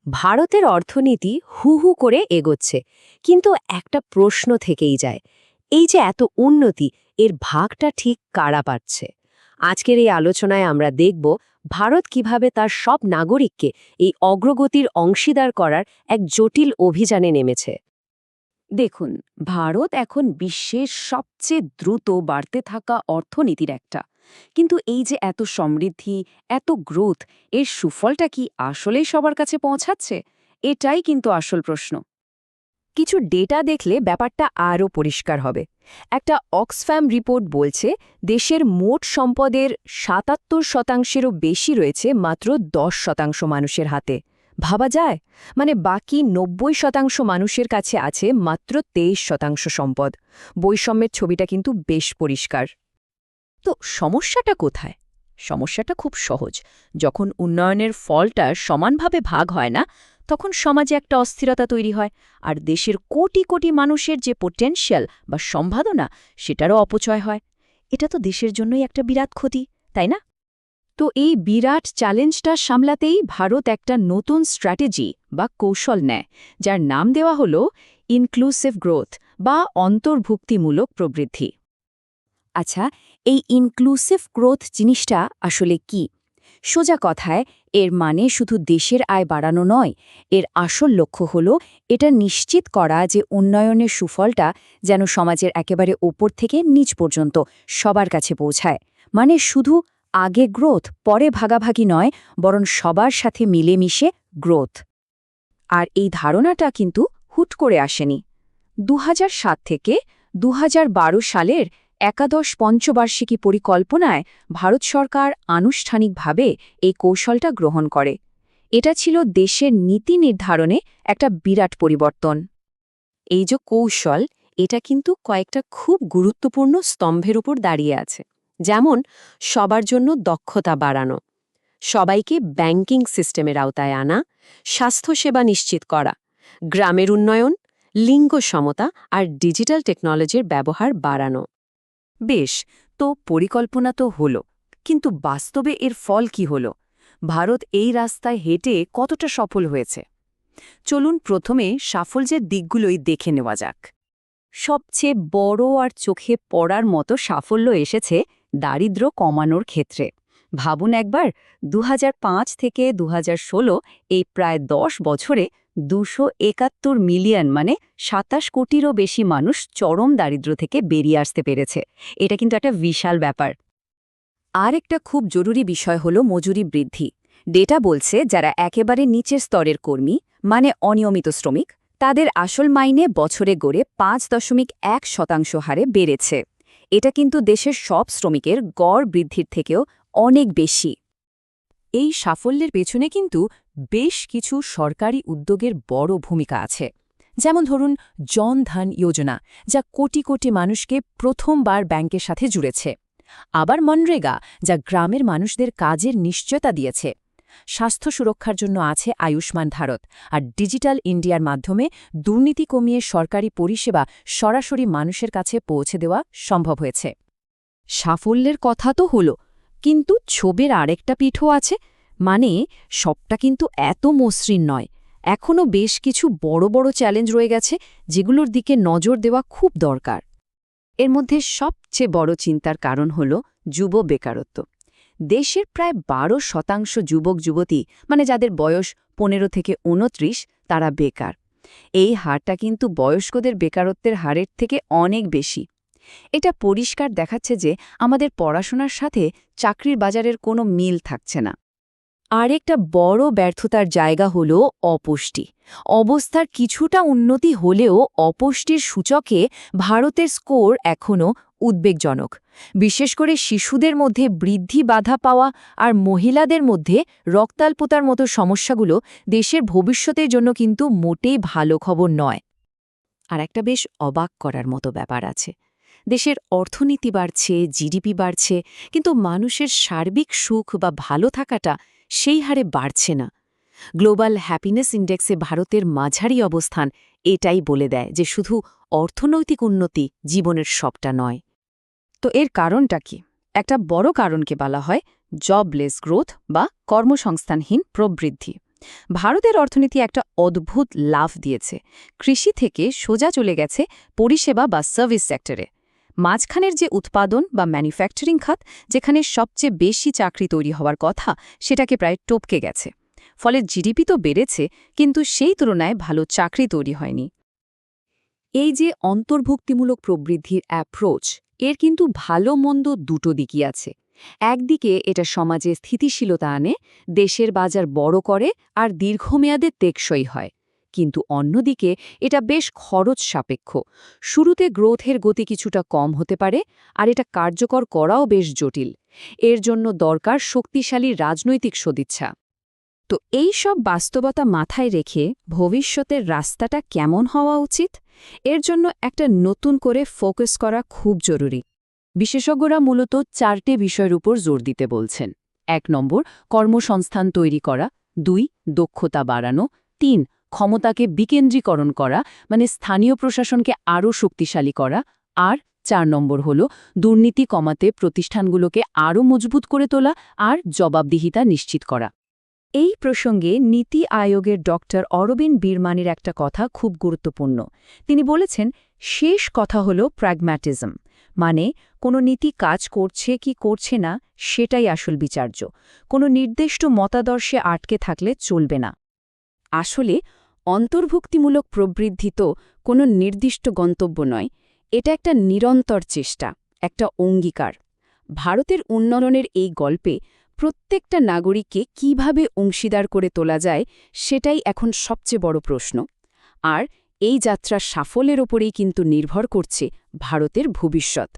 ভারতের অর্থনীতি হু হু করে এগোচ্ছে, কিন্তু একটা প্রশ্ন থেকেই যায়। এই যে এত উন্নতি, এর ভাগটা ঠিক কারা পাচ্ছে? আজকের এই আলোচনায় আমরা দেখব ভারত কিভাবে তার সব নাগরিককে এই অগ্রগতির অংশীদার করার এক জটিল অভিযানে নেমেছে। দেখুন, ভারত এখন বিশ্বের সবচেয়ে দ্রুত বাড়তে থাকা অর্থনীতির একটা। কিন্তু এই যে এত সমৃদ্ধি, এত গ্রোথ, এর সুফলটা কি আসলেই সবার কাছে পৌঁছাচ্ছে? এটাই কিন্তু আসল প্রশ্ন। কিছু ডেটা দেখলে ব্যাপারটা আরও পরিষ্কার হবে। একটা অক্সফ্যাম রিপোর্ট বলছে দেশের মোট সম্পদের ৭৭%-এরও বেশি রয়েছে মাত্র ১০% মানুষের হাতে। ভাবা যায়, মানে বাকি ৯০% মানুষের কাছে আছে মাত্র ২৩% সম্পদ। বৈষম্যের ছবিটা কিন্তু বেশ পরিষ্কার। তো সমস্যাটা কোথায়? সমস্যাটা খুব সহজ। যখন উন্নয়নের ফলটা সমানভাবে ভাগ হয় না, তখন সমাজে একটা অস্থিরতা তৈরি হয়, আর দেশের কোটি কোটি মানুষের যে পোটেনশিয়াল বা সম্ভাবনা, সেটারও অপচয় হয়। এটা তো দেশের জন্যই একটা বিরাট ক্ষতি, তাই না? তো এই বিরাট চ্যালেঞ্জটা সামলাতেই ভারত একটা নতুন স্ট্র্যাটেজি বা কৌশল নেয়, যার নাম দেওয়া হল ইনক্লুসিভ গ্রোথ বা অন্তর্ভুক্তিমূলক প্রবৃদ্ধি। আচ্ছা, এই ইনক্লুসিভ গ্রোথ জিনিসটা আসলে কি? সোজা কথায়, এর মানে শুধু দেশের আয় বাড়ানো নয়। এর আসল লক্ষ্য হল এটা নিশ্চিত করা যে উন্নয়নের সুফলটা যেন সমাজের একেবারে ওপর থেকে নিচ পর্যন্ত সবার কাছে পৌঁছায়। মানে শুধু আগে গ্রোথ, পরে ভাগাভাগি নয়, বরং সবার সাথে মিলেমিশে গ্রোথ। আর এই ধারণাটা কিন্তু হুট করে আসেনি। ২০০৭ থেকে ২০১২ সালের একাদশ পঞ্চবার্ষিকী পরিকল্পনায় ভারত সরকার আনুষ্ঠানিকভাবে এই কৌশলটা গ্রহণ করে। এটা ছিল দেশের নীতি নির্ধারণে একটা বিরাট পরিবর্তন। এই যে কৌশল, এটা কিন্তু কয়েকটা খুব গুরুত্বপূর্ণ স্তম্ভের উপর দাঁড়িয়ে আছে। যেমন সবার জন্য দক্ষতা বাড়ানো, সবাইকে ব্যাংকিং সিস্টেমের আওতায় আনা, স্বাস্থ্যসেবা নিশ্চিত করা, গ্রামের উন্নয়ন, লিঙ্গ সমতা আর ডিজিটাল টেকনোলজির ব্যবহার বাড়ানো। বেশ, তো পরিকল্পনা তো হলো, কিন্তু বাস্তবে এর ফল কি হলো? ভারত এই রাস্তায় হেঁটে কতটা সফল হয়েছে? চলুন প্রথমে সাফল্যের দিকগুলোই দেখে নেওয়া যাক। সবচেয়ে বড় আর চোখে পড়ার মতো সাফল্য এসেছে দারিদ্র্য কমানোর ক্ষেত্রে। ভাবুন একবার, ২০০৫ থেকে ২০১৬ এই প্রায় ১০ বছরে ২৭১ মিলিয়ন, মানে ২৭ কোটিরও বেশি মানুষ চরম দারিদ্র্য থেকে বেরিয়ে আসতে পেরেছে। এটা কিন্তু একটা বিশাল ব্যাপার। আর একটা খুব জরুরি বিষয় হল মজুরি বৃদ্ধি। ডেটা বলছে যারা একেবারে নিচের স্তরের কর্মী, মানে অনিয়মিত শ্রমিক, তাদের আসল মাইনে বছরে গড়ে ৫.১% হারে বেড়েছে। এটা কিন্তু দেশের সব শ্রমিকের গড় বৃদ্ধির থেকেও অনেক বেশি। এই সাফল্যের পেছনে কিন্তু বেশ কিছু সরকারি উদ্যোগের বড় ভূমিকা আছে। যেমন ধরুন জন ধন যোজনা, যা কোটি কোটি মানুষকে প্রথমবার ব্যাংকের সাথে জুড়েছে। আবার মনরেগা, যা গ্রামের মানুষদের কাজের নিশ্চয়তা দিয়েছে। স্বাস্থ্য সুরক্ষার জন্য আছে আয়ুষ্মান ভারত, আর ডিজিটাল ইন্ডিয়ার মাধ্যমে দুর্নীতি কমিয়ে সরকারি পরিষেবা সরাসরি মানুষের কাছে পৌঁছে দেওয়া সম্ভব হয়েছে। সাফল্যের কথা তো হলো, কিন্তু ছবির আরেকটা পিঠও আছে। মানে সবটা কিন্তু এত মসৃণ নয়। এখনও বেশ কিছু বড় বড় চ্যালেঞ্জ রয়ে গেছে, যেগুলোর দিকে নজর দেওয়া খুব দরকার। এর মধ্যে সবচেয়ে বড় চিন্তার কারণ হল যুব বেকারত্ব। দেশের প্রায় ১২% যুবক যুবতী, মানে যাদের বয়স ১৫ থেকে ২৯, তারা বেকার। এই হারটা কিন্তু বয়স্কদের বেকারত্বের হারের থেকে অনেক বেশি। এটা পরিষ্কার দেখাচ্ছে যে আমাদের পড়াশোনার সাথে চাকরির বাজারের কোনো মিল থাকছে না। আরেকটা বড় ব্যর্থতার জায়গা হল অপুষ্টি। অবস্থার কিছুটা উন্নতি হলেও অপুষ্টির সূচকে ভারতের স্কোর এখনও উদ্বেগজনক। বিশেষ করে শিশুদের মধ্যে বৃদ্ধি বাধা পাওয়া আর মহিলাদের মধ্যে রক্তাল্পতার মতো সমস্যাগুলো দেশের ভবিষ্যতের জন্য কিন্তু মোটেই ভালো খবর নয়। আর একটা বেশ অবাক করার মতো ব্যাপার আছে। দেশের অর্থনীতি বাড়ছে, জিডিপি বাড়ছে, কিন্তু মানুষের সার্বিক সুখ বা ভালো থাকাটা সেই হারে বাড়ছে না। গ্লোবাল হ্যাপিনেস ইন্ডেক্সে ভারতের মাঝারি অবস্থান এটাই বলে দেয় যে শুধু অর্থনৈতিক উন্নতি জীবনের সবটা নয়। তো এর কারণটা কি? একটা বড় কারণকে বলা হয় জবলেস গ্রোথ বা কর্মসংস্থানহীন প্রবৃদ্ধি। ভারতের অর্থনীতি একটা অদ্ভুত লাফ দিয়েছে। কৃষি থেকে সোজা চলে গেছে পরিষেবা বা সার্ভিস সেক্টরে। মাঝখানের যে উৎপাদন বা ম্যানুফ্যাকচারিং খাত, যেখানে সবচেয়ে বেশি চাকরি তৈরি হওয়ার কথা, সেটাকে প্রায় টপকে গেছে। ফলে জিডিপি তো বেড়েছে, কিন্তু সেই তুলনায় ভালো চাকরি তৈরি হয়নি। এই যে অন্তর্ভুক্তিমূলক প্রবৃদ্ধির অ্যাপ্রোচ, এর কিন্তু ভালো মন্দ দুটো দিকই আছে। একদিকে এটা সমাজে স্থিতিশীলতা আনে, দেশের বাজার বড় করে আর দীর্ঘমেয়াদে টেকসই হয়। কিন্তু অন্যদিকে এটা বেশ খরচ সাপেক্ষ। শুরুতে গ্রোথের গতি কিছুটা কম হতে পারে, আর এটা কার্যকর করাও বেশ জটিল। এর জন্য দরকার শক্তিশালী রাজনৈতিক সদিচ্ছা। তো এই সব বাস্তবতা মাথায় রেখে ভবিষ্যতের রাস্তাটা কেমন হওয়া উচিত, এর জন্য একটা নতুন করে ফোকাস করা খুব জরুরি। বিশেষজ্ঞরা মূলত 4টে বিষয়ের উপর জোর দিতে বলছেন। 1 নম্বর, কর্মসংস্থান তৈরি করা। 2, দক্ষতা বাড়ানো। 3, ক্ষমতাকে বিকেন্দ্রীকরণ করা, মানে স্থানীয় প্রশাসনকে আরও শক্তিশালী করা। আর 4 নম্বর হল দুর্নীতি কমাতে প্রতিষ্ঠানগুলোকে আরও মজবুত করে তোলা আর জবাবদিহিতা নিশ্চিত করা। এই প্রসঙ্গে নীতি আয়োগের ডক্টর অরবিন্দ বীরমানির একটা কথা খুব গুরুত্বপূর্ণ। তিনি বলেছেন, শেষ কথা হল প্র্যাগম্যাটিজম, মানে কোনো নীতি কাজ করছে কি করছে না সেটাই আসল বিচার্য। কোনো নির্দিষ্ট মতাদর্শে আটকে থাকলে চলবে না। আসলে অন্তর্ভুক্তিমূলক প্রবৃদ্ধি তো কোনো নির্দিষ্ট গন্তব্য নয়, এটা একটা নিরন্তর চেষ্টা, একটা অঙ্গীকার। ভারতের উন্নয়নের এই গল্পে প্রত্যেকটা নাগরিককে কিভাবে অংশীদার করে তোলা যায়, সেটাই এখন সবচেয়ে বড় প্রশ্ন। আর এই যাত্রার সাফল্যের ওপরেই কিন্তু নির্ভর করছে ভারতের ভবিষ্যৎ।